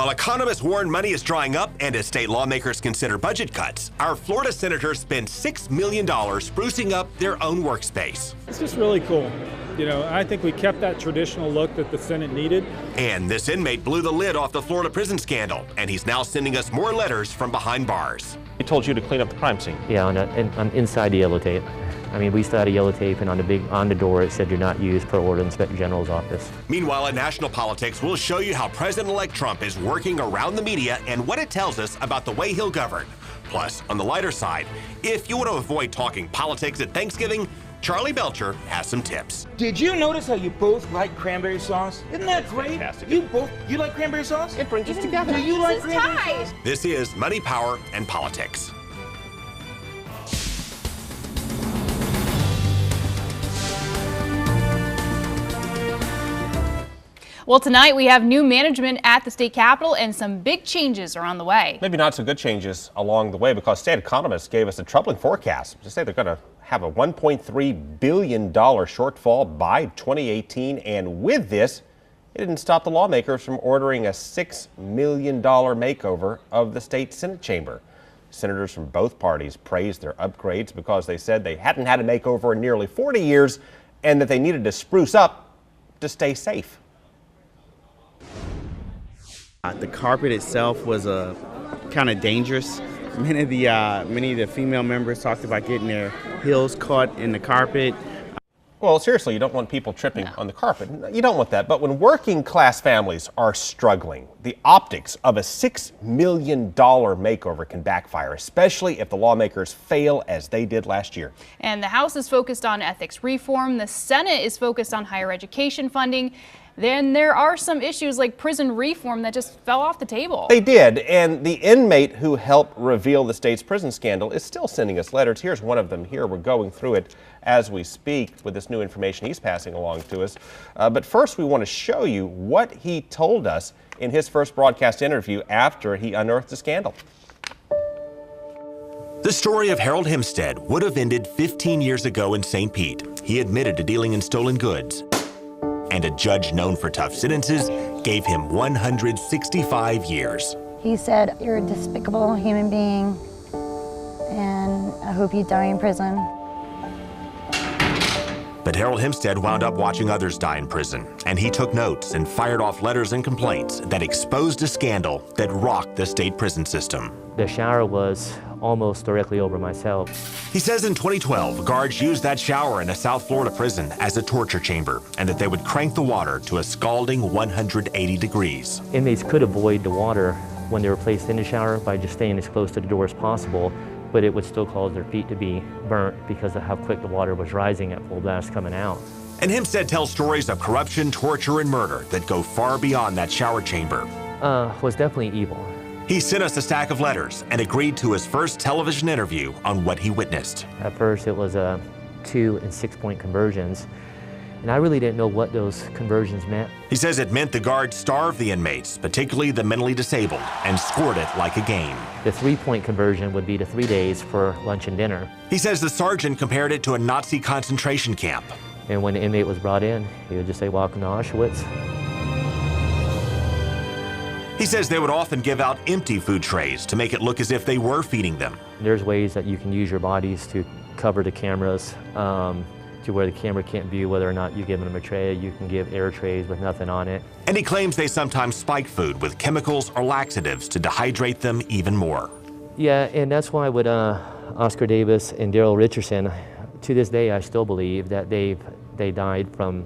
While economists warn money is drying up and as state lawmakers consider budget cuts, our Florida senators spend $6 million sprucing up their own workspace. It's just really cool. You know, I think we kept that traditional look that the Senate needed. And this inmate blew the lid off the Florida prison scandal, and he's now sending us more letters from behind bars. He told you to clean up the crime scene. Yeah, on inside the yellow tape. I mean, we still had a yellow tape, and on the door it said "Do not use" per order of the Inspector General's office. Meanwhile, in national politics, we'll show you how President-elect Trump is working around the media and what it tells us about the way he'll govern. Plus, on the lighter side, if you want to avoid talking politics at Thanksgiving, Charlie Belcher has some tips. Did you notice how you both like cranberry sauce? Isn't that great? Fantastic. You like cranberry sauce? It brings us together. Do you like cranberry sauce? This is Money, Power, and Politics. Well, tonight we have new management at the state capitol and some big changes are on the way. Maybe not so good changes along the way because state economists gave us a troubling forecast. They say they're going to have a $1.3 billion shortfall by 2018. And with this, it didn't stop the lawmakers from ordering a $6 million makeover of the state Senate chamber. Senators from both parties praised their upgrades because they said they hadn't had a makeover in nearly 40 years and that they needed to spruce up to stay safe. The carpet itself was kind of dangerous. Many of the female members talked about getting their heels caught in the carpet. Well, seriously, you don't want people tripping on the carpet. You don't want that. But when working class families are struggling, the optics of a $6 million makeover can backfire, especially if the lawmakers fail as they did last year. And the House is focused on ethics reform. The Senate is focused on higher education funding. Then there are some issues like prison reform that just fell off the table. They did, and the inmate who helped reveal the state's prison scandal is still sending us letters. Here's one of them here. We're going through it as we speak with this new information he's passing along to us. But first, we want to show you what he told us in his first broadcast interview after he unearthed the scandal. The story of Harold Hempstead would have ended 15 years ago in St. Pete. He admitted to dealing in stolen goods, and a judge known for tough sentences gave him 165 years. He said, "You're a despicable human being, and I hope you die in prison." But Harold Hempstead wound up watching others die in prison, and he took notes and fired off letters and complaints that exposed a scandal that rocked the state prison system. The shower was almost directly over my cell. He says in 2012, guards used that shower in a South Florida prison as a torture chamber, and that they would crank the water to a scalding 180 degrees. Inmates could avoid the water when they were placed in the shower by just staying as close to the door as possible, but it would still cause their feet to be burnt because of how quick the water was rising at full blast coming out. And Hempstead tells stories of corruption, torture, and murder that go far beyond that shower chamber. Was definitely evil. He sent us a stack of letters and agreed to his first television interview on what he witnessed. At first it was 2 and 6 point conversions, and I really didn't know what those conversions meant. He says it meant the guards starved the inmates, particularly the mentally disabled, and scored it like a game. The 3 point conversion would be to 3 days for lunch and dinner. He says the sergeant compared it to a Nazi concentration camp. And when the inmate was brought in, he would just say, "Welcome to Auschwitz." He says they would often give out empty food trays to make it look as if they were feeding them. There's ways that you can use your bodies to cover the cameras to where the camera can't view whether or not you're giving them a tray. You can give air trays with nothing on it. And he claims they sometimes spike food with chemicals or laxatives to dehydrate them even more. Yeah, and that's why with Oscar Davis and Daryl Richardson, to this day I still believe that they died from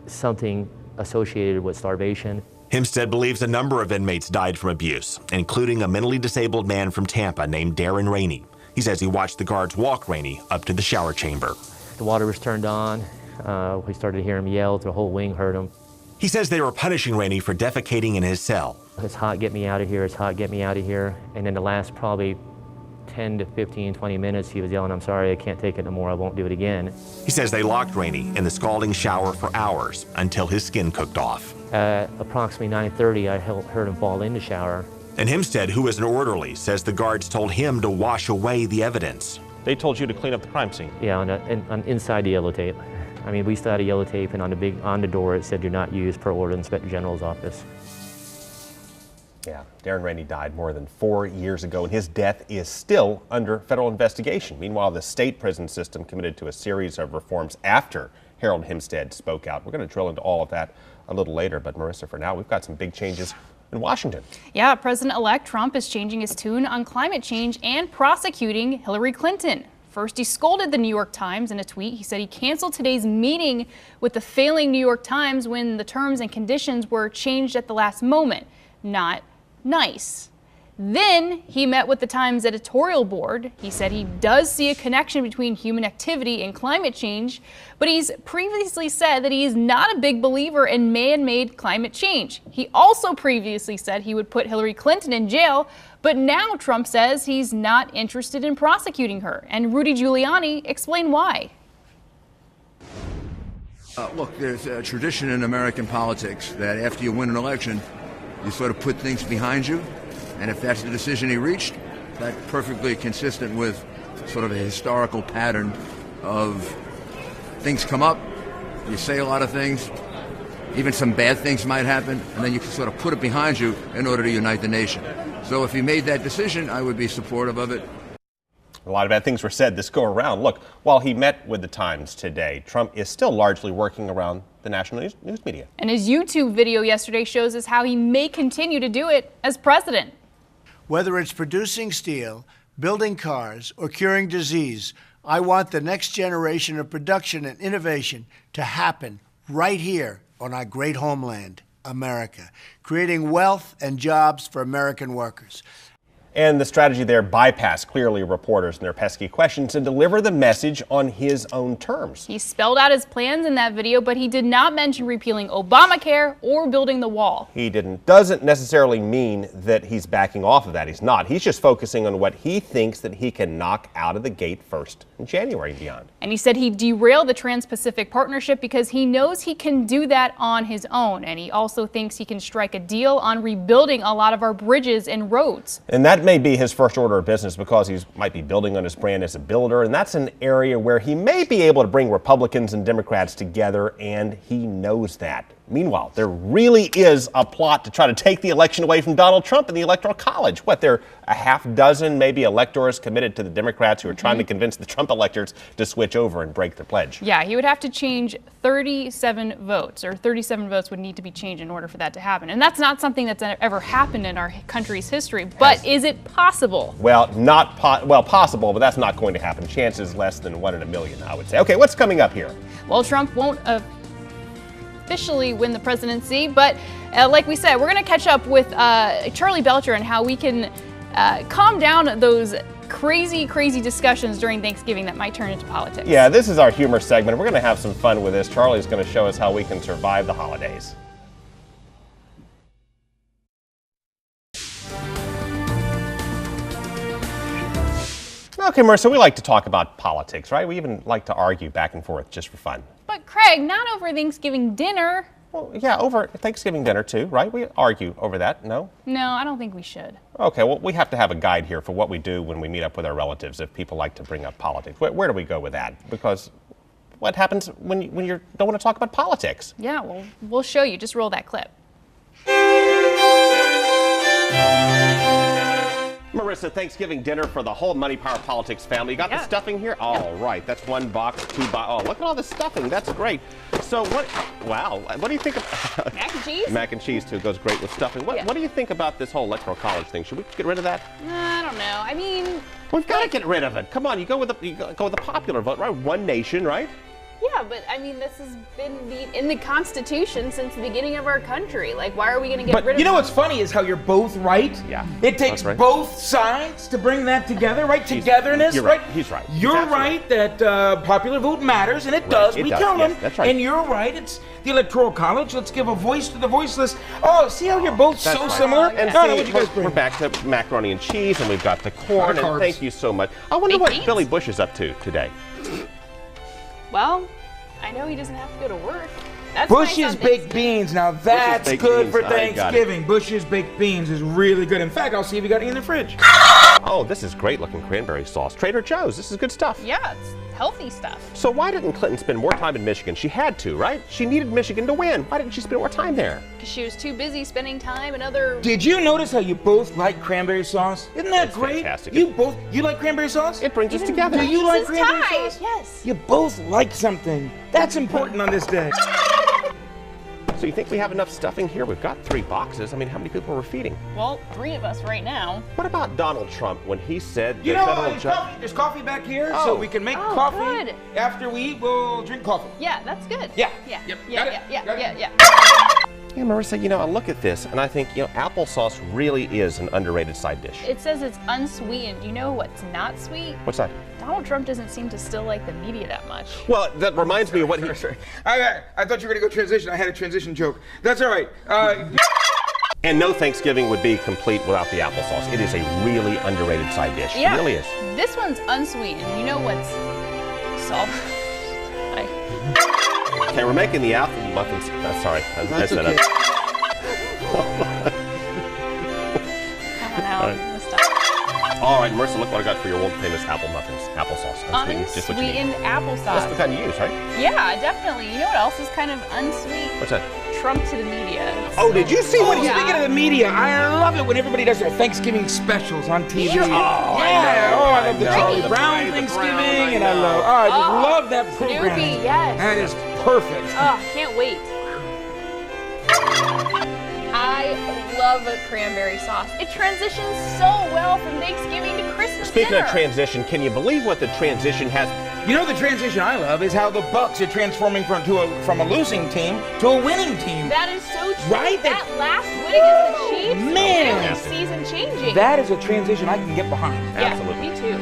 something associated with starvation. Hempstead believes a number of inmates died from abuse, including a mentally disabled man from Tampa named Darren Rainey. He says he watched the guards walk Rainey up to the shower chamber. The water was turned on. We started to hear him yell. The whole wing heard him. He says they were punishing Rainey for defecating in his cell. It's hot, get me out of here. It's hot, get me out of here. And in the last probably 10 to 15, 20 minutes, he was yelling, "I'm sorry, I can't take it no more. I won't do it again." He says they locked Rainey in the scalding shower for hours until his skin cooked off. At approximately 9:30, I heard him fall in the shower. And Hempstead, who is an orderly, says the guards told him to wash away the evidence. They told you to clean up the crime scene. Yeah, on inside the yellow tape. I mean, we still had a yellow tape, and on the door it said "Do not use" per order of the Inspector General's office. Yeah, Darren Rainey died more than 4 years ago, and his death is still under federal investigation. Meanwhile, the state prison system committed to a series of reforms after Harold Hempstead spoke out. We're going to drill into all of that a little later, but Marissa, for now, we've got some big changes in Washington. Yeah, President-elect Trump is changing his tune on climate change and prosecuting Hillary Clinton. First, he scolded the New York Times in a tweet. He said he canceled today's meeting with the failing New York Times when the terms and conditions were changed at the last moment. Not nice. Then he met with the Times editorial board. He said he does see a connection between human activity and climate change, but he's previously said that he is not a big believer in man-made climate change. He also previously said he would put Hillary Clinton in jail, but now Trump says he's not interested in prosecuting her. And Rudy Giuliani explained why. Look, there's a tradition in American politics that after you win an election, you sort of put things behind you. And if that's the decision he reached, that's perfectly consistent with sort of a historical pattern of things come up, you say a lot of things, even some bad things might happen, and then you can sort of put it behind you in order to unite the nation. So if he made that decision, I would be supportive of it. A lot of bad things were said this go around. Look, while he met with the Times today, Trump is still largely working around the national news media. And his YouTube video yesterday shows us how he may continue to do it as president. Whether it's producing steel, building cars, or curing disease, I want the next generation of production and innovation to happen right here on our great homeland, America, creating wealth and jobs for American workers. And the strategy there bypassed clearly reporters and their pesky questions and deliver the message on his own terms. He spelled out his plans in that video, but he did not mention repealing Obamacare or building the wall. He doesn't necessarily mean that he's backing off of that. He's not. He's just focusing on what he thinks that he can knock out of the gate first in January and beyond. And he said he'd derail the Trans-Pacific Partnership because he knows he can do that on his own. And he also thinks he can strike a deal on rebuilding a lot of our bridges and roads. And that may be his first order of business because he might be building on his brand as a builder, and that's an area where he may be able to bring Republicans and Democrats together, and he knows that. Meanwhile, there really is a plot to try to take the election away from Donald Trump in the Electoral College. What, there are a half dozen maybe electors committed to the Democrats who are trying to convince the Trump electors to switch over and break their pledge. Yeah, he would have to change 37 votes, or 37 votes would need to be changed in order for that to happen. And that's not something that's ever happened in our country's history. But is it possible? Well, possible, but that's not going to happen. Chances less than 1 in a million, I would say. Okay, what's coming up here? Well, Trump won't officially win the presidency, but like we said, we're going to catch up with Charlie Belcher and how we can calm down those crazy discussions during Thanksgiving that might turn into politics. Yeah, this is our humor segment. We're going to have some fun with this. Charlie's going to show us how we can survive the holidays. Okay, Marissa, we like to talk about politics, right? We even like to argue back and forth just for fun. But Craig, not over Thanksgiving dinner. Well, yeah, over Thanksgiving dinner too, right? We argue over that, no? No, I don't think we should. Okay, well, we have to have a guide here for what we do when we meet up with our relatives if people like to bring up politics. Where do we go with that? Because what happens when you don't want to talk about politics? Yeah, well, we'll show you. Just roll that clip. Marissa, Thanksgiving dinner for the whole Money Power Politics family. You got the stuffing here? All right, that's 1 box, 2 box. Oh, look at all the stuffing. That's great. So wow, what do you think of mac and cheese? Mac and cheese too goes great with stuffing. What do you think about this whole Electoral College thing? Should we get rid of that? I don't know. I mean, we've got to get rid of it. Come on, you go with the popular vote, right? One nation, right? Yeah, but I mean, this has been in the Constitution since the beginning of our country. Like, why are we going to get rid of it? You know what's funny is how you're both right. Yeah. It takes both sides to bring that together, right? Togetherness, you're right? He's right. You're right that popular vote matters, and it does. We count them. That's right. And you're right. It's the Electoral College. Let's give a voice to the voiceless. Oh, see how you're both so similar? And we're back to macaroni and cheese, and we've got the corn, and thank you so much. I wonder what Billy Bush is up to today. Well, I know he doesn't have to go to work. That's Bush's baked beans. Now that's good for Thanksgiving. Bush's baked beans is really good. In fact, I'll see if you got any in the fridge. Oh, this is great looking cranberry sauce. Trader Joe's. This is good stuff. Yeah, it's healthy stuff. So why didn't Clinton spend more time in Michigan? She had to, right? She needed Michigan to win. Why didn't she spend more time there? Because she was too busy spending time in other... Did you notice how you both like cranberry sauce? Isn't that It's great? fantastic. You like cranberry sauce? It brings us together. Do you like This is cranberry tied. sauce? Yes. You both like something. That's important on this day. So you think we have enough stuffing here? We've got 3 boxes. I mean, how many people are we feeding? Well, 3 of us right now. What about Donald Trump when he said You the know, federal judge... there's coffee back here, Oh. so we can make Oh, coffee. good. After we eat, we'll drink coffee. Yeah, that's good. Yeah. Yeah. Yep. Yeah, Got it. yeah, yeah, Got it. yeah, yeah. Yeah, Marissa, you know, I look at this and I think, you know, applesauce really is an underrated side dish. It says it's unsweetened. You know what's not sweet? What's that? Donald Trump doesn't seem to still like the media that much. Well, that reminds me of what he... I thought you were going to go transition. I had a transition joke. That's all right. And no Thanksgiving would be complete without the applesauce. It is a really underrated side dish. Yeah. It really is. This one's unsweetened. You know what's salt? Okay, we're making the apple muffins. Sorry, I messed that up. All right, Marissa, look what I got for your world famous apple muffins. Applesauce. Unsweetened, just what you need. Unsweetened applesauce. That's the kind you use, right? Yeah, definitely. You know what else is kind of unsweet? What's that? Trump to the media. Oh, did you see what he... Speaking of the media, I love it when everybody does their Thanksgiving specials on TV. Yeah. I love the Charlie Brown the Thanksgiving, Brown, and I just love that program. Snoopy, yes. That is perfect. Oh, can't wait. I love a cranberry sauce. It transitions so well from Thanksgiving to Christmas Speaking dinner. of transition, can you believe what the transition has... You know the transition I love is how the Bucks are transforming from a losing team to a winning team. That is so true. Right? That last win against the Chiefs, Man. really season changing. That is a transition I can get behind. Yeah, Absolutely. me too.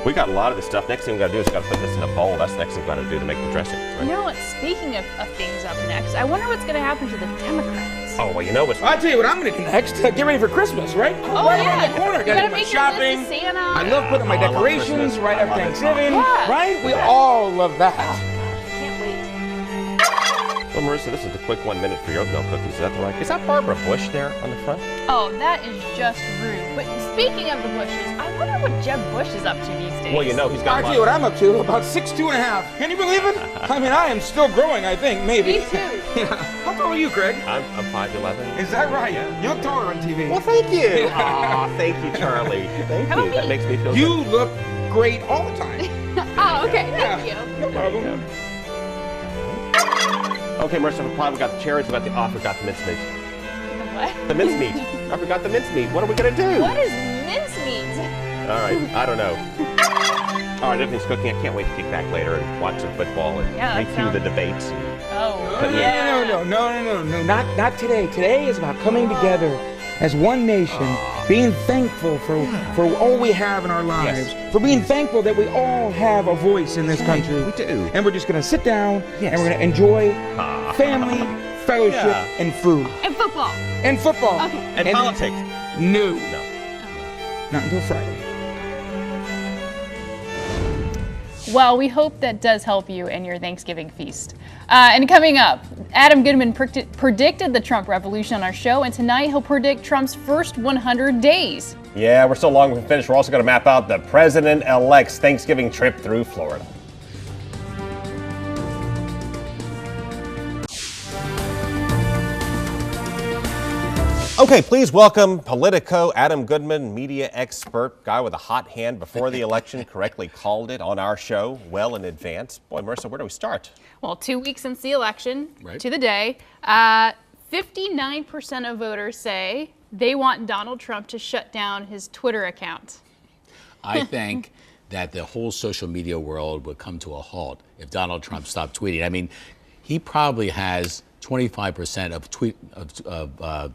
We got a lot of this stuff. Next thing we got to do is got to put this in a bowl. That's the next thing we got to do to make the dressing. Right? You know what? Speaking of things up next, I wonder what's going to happen to the Democrats. Oh, well, you know what's... I'll tell you what I'm going to do next. Get ready for Christmas, right? Oh, right yeah. around the corner. You Gotta gotta do my make shopping. your list of Santa. I love putting my I love decorations Christmas. right I after love it. Thanksgiving. Yeah. Right? We all love that. Can't wait. Well, Marissa, this is the quick 1 minute for your oatmeal cookies. Is that the right? Is that Barbara Bush there on the front? Oh, that is just rude. But speaking of the Bushes, I wonder what Jeb Bush is up to these days. Well, you know, he's got... I'll tell you what I'm up to. About 6'2½". Can you believe it? I mean, I am still growing, I think, maybe. Me too. Yeah. How tall are you, Craig? I'm 5'11". Is that right? You look taller on TV. Well, thank you. Aw, thank you, Charlie. Thank How you. about That me? makes me feel You good. look great all the time. Oh, okay. Yeah. Thank you. No problem. Okay, Marissa, for pie, we got the cherries, we got the... Oh, I forgot the mincemeat. What? The mincemeat. I forgot the mincemeat. What are we going to do? What is mincemeat? All right, I don't know. All right, everything's cooking. I can't wait to kick back later and watch some football and Yeah, that review sounds- the debates. Oh, No, not today. Today is about coming together as one nation, being thankful for all we have in our lives, for being thankful that we all have a voice in this country. We do. And we're just going to sit down and we're going to enjoy family, fellowship, and food. and football. And football. Okay. And politics. No. No. Not until Friday. Well, we hope that does help you in your Thanksgiving feast. And coming up, Adam Goodman predicted the Trump revolution on our show, and tonight he'll predict Trump's first 100 days. Yeah, we're so long from finished. We're also going to map out the president-elect's Thanksgiving trip through Florida. Okay, please welcome Politico, Adam Goodman, media expert, guy with a hot hand before the election, correctly called it on our show well in advance. Boy, Marissa, where do we start? Well, 2 weeks since the election, Right. to the day, 59% of voters say they want Donald Trump to shut down his Twitter account. I think that the whole social media world would come to a halt if Donald Trump stopped tweeting. I mean, he probably has 25% of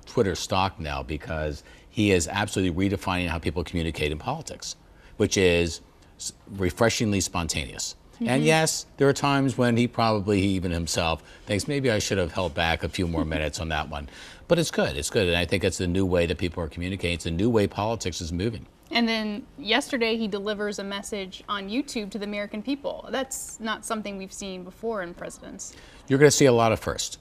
Twitter stock now because he is absolutely redefining how people communicate in politics, which is refreshingly spontaneous. And yes, there are times when he even himself thinks maybe I should have held back a few more minutes on that one. But it's good. It's good. And I think it's the new way that people are communicating. It's the new way politics is moving. And then yesterday he delivers a message on YouTube to the American people. That's not something we've seen before in presidents. You're going to see a lot of first.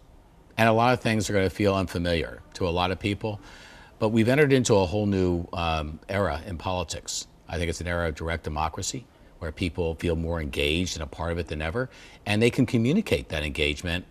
And a lot of things are going to feel unfamiliar to a lot of people. But we've entered into a whole new era in politics. I think it's an era of direct democracy, where people feel more engaged and a part of it than ever, and they can communicate that engagement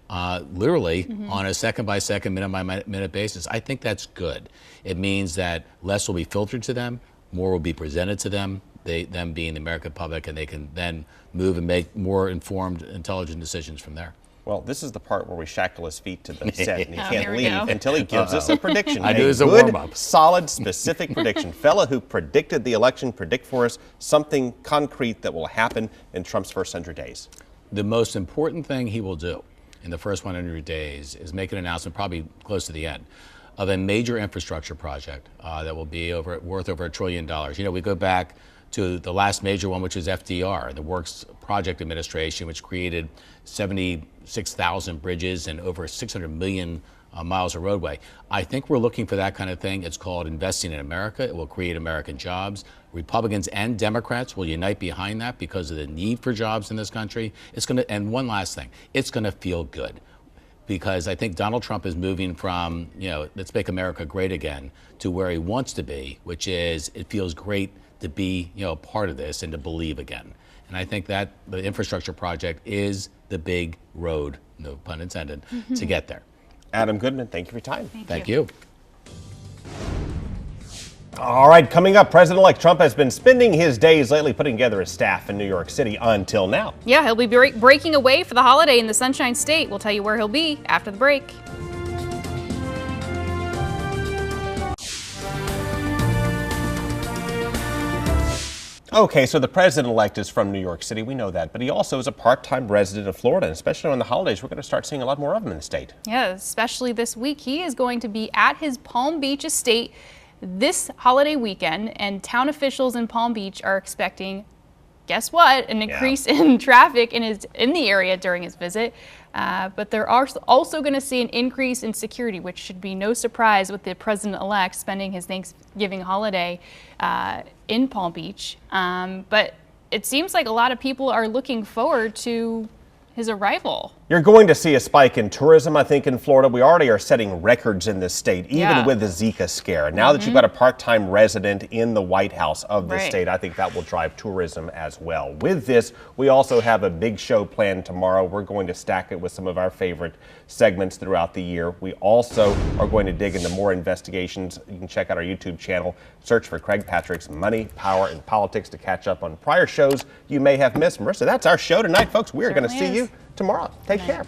literally on a second-by-second, minute-by-minute basis. I think that's good. It means that less will be filtered to them, more will be presented to them, them being the American public, and they can then move and make more informed, intelligent decisions from there. Well, this is the part where we shackle his feet to the set, and he Here can't we leave go. until he gives us a prediction. I knew it was a good, warm-up. solid, specific prediction. Fella who predicted the election, predict for us something concrete that will happen in Trump's first 100 days. The most important thing he will do in the first 100 days is make an announcement, probably close to the end, of a major infrastructure project that will be worth over $1 trillion. You know, we go back to the last major one, which was FDR, the Works Project Administration, which created 76,000 bridges and over 600 million miles of roadway. I think we're looking for that kind of thing. It's called investing in America. It will create American jobs. Republicans and Democrats will unite behind that because of the need for jobs in this country. And one last thing, it's going to feel good. Because I think Donald Trump is moving from, let's make America great again, to where he wants to be, which is it feels great to be, a part of this and to believe again. And I think that the infrastructure project is the big road, no pun intended, to get there. Adam Goodman, thank you for your time. Thank you. All right, coming up, President-elect Trump has been spending his days lately putting together his staff in New York City until now. Yeah, he'll be breaking away for the holiday in the Sunshine State. We'll tell you where he'll be after the break. Okay, so the president-elect is from New York City. We know that, but he also is a part-time resident of Florida, and especially on the holidays, we're going to start seeing a lot more of him in the state. Yeah, especially this week. He is going to be at his Palm Beach estate this holiday weekend, and town officials in Palm Beach are expecting, guess what, an increase in traffic in the area during his visit. But they're also going to see an increase in security, which should be no surprise with the president-elect spending his Thanksgiving holiday in Palm Beach. But it seems like a lot of people are looking forward to his arrival. You're going to see a spike in tourism, I think, in Florida. We already are setting records in this state, even with the Zika scare. Now that you've got a part-time resident in the White House of the state, I think that will drive tourism as well. With this, we also have a big show planned tomorrow. We're going to stack it with some of our favorite segments throughout the year. We also are going to dig into more investigations. You can check out our YouTube channel. Search for Craig Patrick's Money, Power, and Politics to catch up on prior shows you may have missed. Marissa, that's our show tonight, folks. We're going to see you tomorrow. Take care.